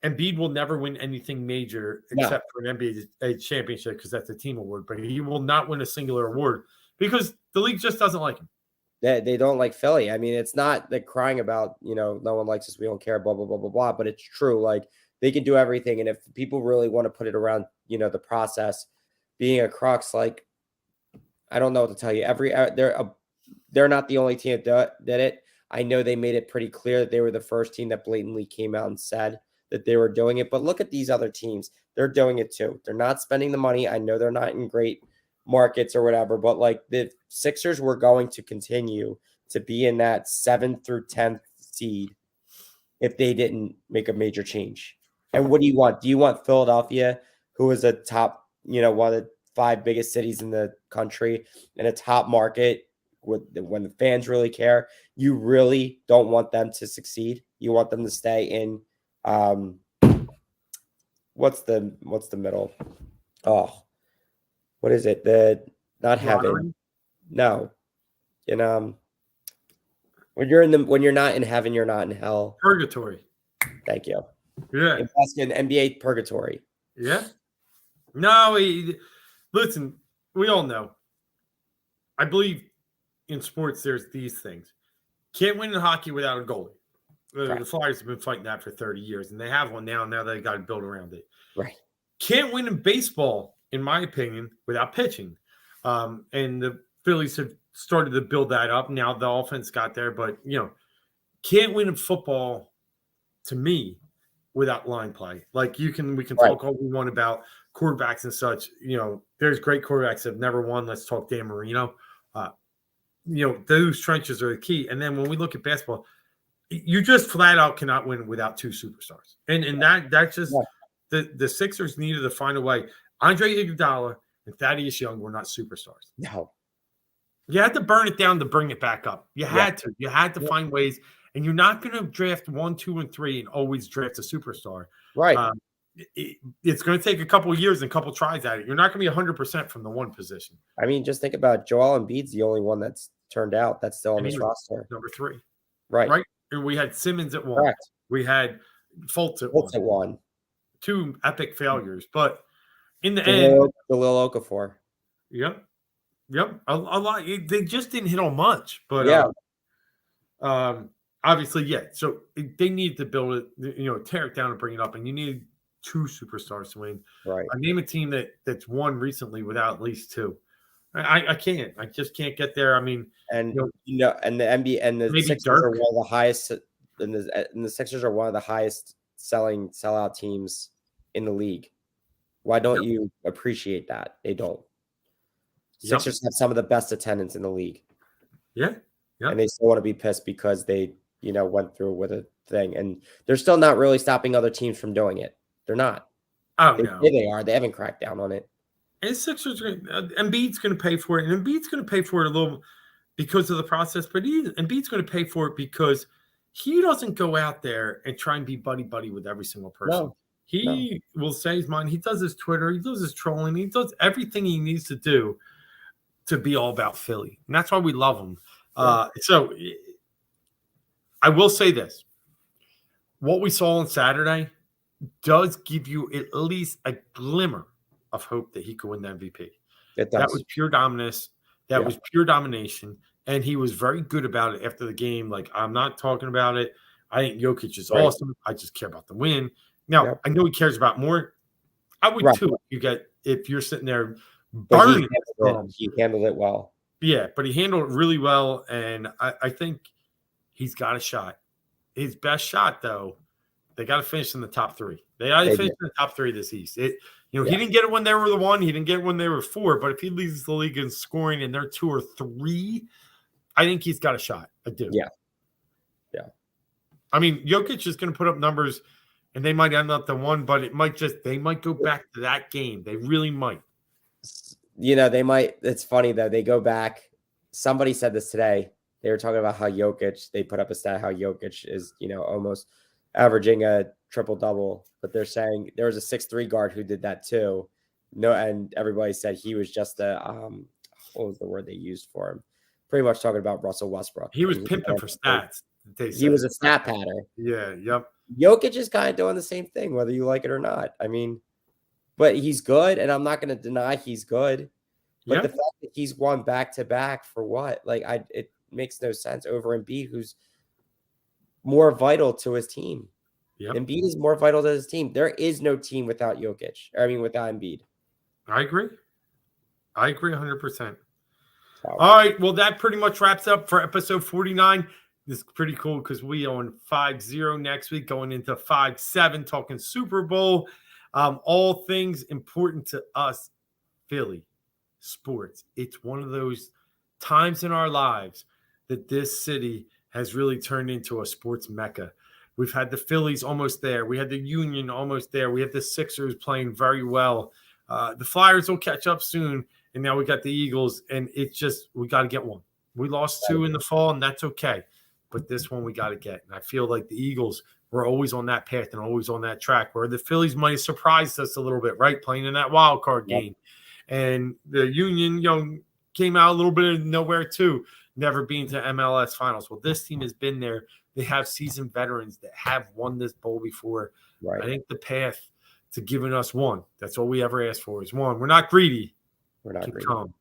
[SPEAKER 1] Embiid will never win anything major except for an NBA championship because that's a team award, but he will not win a singular award because the league just doesn't like him.
[SPEAKER 2] They don't like Philly. I mean, it's not the crying about, no one likes us, we don't care, blah, blah, blah, blah, blah, but it's true. Like, they can do everything. And if people really want to put it around, the process being a crux, like, I don't know what to tell you. They're not the only team that did it. I know they made it pretty clear that they were the first team that blatantly came out and said that they were doing it. But look at these other teams. They're doing it too. They're not spending the money. I know they're not in great markets or whatever, but like the Sixers were going to continue to be in that 7th through 10th seed if they didn't make a major change. And what do you want? Do you want Philadelphia, who is a top, one of the 5 biggest cities in the country and a top market when the fans really care? You really don't want them to succeed. You want them to stay in what's the middle? Oh, what is it? The not heaven. No. And when you're not in heaven, you're not in hell.
[SPEAKER 1] Purgatory.
[SPEAKER 2] Thank you.
[SPEAKER 1] Yeah.
[SPEAKER 2] Invest in NBA purgatory.
[SPEAKER 1] Yeah. No, listen, we all know. I believe in sports there's these things. Can't win in hockey without a goalie. The Flyers have been fighting that for 30 years, and they have one now. Now they got to build around it.
[SPEAKER 2] Right.
[SPEAKER 1] Can't win in baseball, in my opinion, without pitching. And the Phillies have started to build that up. Now the offense got there, but, can't win in football, to me, without line play. Like we can talk all we want about quarterbacks and such. There's great quarterbacks that have never won. Let's talk Dan Marino. Those trenches are the key. And then when we look at basketball, you just flat out cannot win without 2 superstars. And that's just the Sixers needed to find a way. Andre Iguodala and Thaddeus Young were not superstars.
[SPEAKER 2] No.
[SPEAKER 1] You had to burn it down to bring it back up. You had to. You had to find ways. And you're not going to draft 1, 2, and 3 and always draft a superstar.
[SPEAKER 2] Right.
[SPEAKER 1] It's going to take a couple of years and a couple of tries at it. You're not going to be 100% from the one position.
[SPEAKER 2] I mean, just think about Joel Embiid's the only one that's turned out that's still on this roster.
[SPEAKER 1] Number 3.
[SPEAKER 2] Right.
[SPEAKER 1] And we had Simmons at 1.
[SPEAKER 2] Correct.
[SPEAKER 1] We had Fultz at 1. 2 epic failures. But in the end.
[SPEAKER 2] The Lil Okafor.
[SPEAKER 1] Yep. A lot. They just didn't hit on much. But obviously, so they need to build it, tear it down and bring it up. And you need 2 superstars to win.
[SPEAKER 2] Right.
[SPEAKER 1] I name a team that's won recently without at least 2. I can't. I just can't get there. I mean,
[SPEAKER 2] and and the NBA and the Sixers are one of the highest, and the Sixers are one of the highest sellout teams in the league. Why don't you appreciate that? They don't. Sixers have some of the best attendance in the league.
[SPEAKER 1] Yeah. Yep.
[SPEAKER 2] And they still want to be pissed because they, went through with a thing. And they're still not really stopping other teams from doing it. They're not.
[SPEAKER 1] Oh,
[SPEAKER 2] they
[SPEAKER 1] no.
[SPEAKER 2] say they are. They haven't cracked down on it.
[SPEAKER 1] And Sixers, Embiid's going to pay for it. And Embiid's going to pay for it a little because of the process. But Embiid's going to pay for it because he doesn't go out there and try and be buddy-buddy with every single person.
[SPEAKER 2] No.
[SPEAKER 1] He will say his mind. He does his Twitter. He does his trolling. He does everything he needs to do to be all about Philly. And that's why we love him. So I will say this. What we saw on Saturday does give you at least a glimmer of hope that he could win the MVP.
[SPEAKER 2] It does.
[SPEAKER 1] That was pure dominance. That was pure domination. And he was very good about it after the game. Like, I'm not talking about it. I think Jokic is awesome. I just care about the win. Now, I know he cares about more. I would too. If you're sitting there burning.
[SPEAKER 2] He handled it well.
[SPEAKER 1] Yeah, but he handled it really well. And I think he's got a shot. His best shot, though, they got to finish in the top three. They got to finish in the top three of this East. He didn't get it when they were the 1. He didn't get it when they were 4. But if he leads the league in scoring and they're 2 or 3, I think he's got a shot. I do.
[SPEAKER 2] Yeah.
[SPEAKER 1] I mean, Jokic is going to put up numbers, and they might end up the 1, but they might go back to that game. They really might.
[SPEAKER 2] They might. It's funny, though. They go back. Somebody said this today. They were talking about how Jokic, they put up a stat, how Jokic is, almost averaging a triple-double. But they're saying there was a 6'3" guard who did that too. No, and everybody said he was just what was the word they used for him? Pretty much talking about Russell Westbrook.
[SPEAKER 1] He was pimping for stats.
[SPEAKER 2] He was a stat pattern.
[SPEAKER 1] Yeah, yep.
[SPEAKER 2] Jokic is kind of doing the same thing, whether you like it or not. I mean, but he's good, and I'm not going to deny he's good. But the fact that he's won back-to-back for what? Like, it makes no sense over Embiid, who's more vital to his team. Yep. Embiid is more vital to his team. There is no team without Jokic. Without Embiid.
[SPEAKER 1] I agree 100%. All right. Well, that pretty much wraps up for episode 49. This is pretty cool because we on 5-0 next week, going into 5-7, talking Super Bowl. All things important to us, Philly sports. It's one of those times in our lives that this city has really turned into a sports mecca. We've had the Phillies almost there. We had the Union almost there. We have the Sixers playing very well. The Flyers will catch up soon. And now we got the Eagles. And it's just, we got to get one. We lost 2 in the fall, and that's okay. But this one we got to get. And I feel like the Eagles were always on that path and always on that track, where the Phillies might have surprised us a little bit, right? Playing in that wild card game. And the Union, came out a little bit of nowhere too, never been to MLS finals. Well, this team has been there. They have seasoned veterans that have won this bowl before. Right. I think the path to giving us one, that's all we ever ask for, is one. We're not greedy.
[SPEAKER 2] We're not greedy.
[SPEAKER 1] Come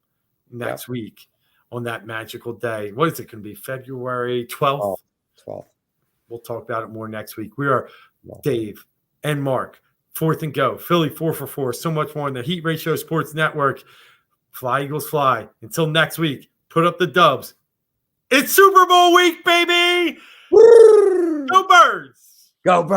[SPEAKER 1] next week on that magical day. What is it going to be? February 12th?
[SPEAKER 2] 12th.
[SPEAKER 1] We'll talk about it more next week. We are Dave and Mark. 4th and Go. Philly 4 for 4. So much more on the Heat Ratio Sports Network. Fly, Eagles, fly. Until next week, put up the dubs. It's Super Bowl week, baby!
[SPEAKER 2] Woo!
[SPEAKER 1] Go Birds!
[SPEAKER 2] Go Birds!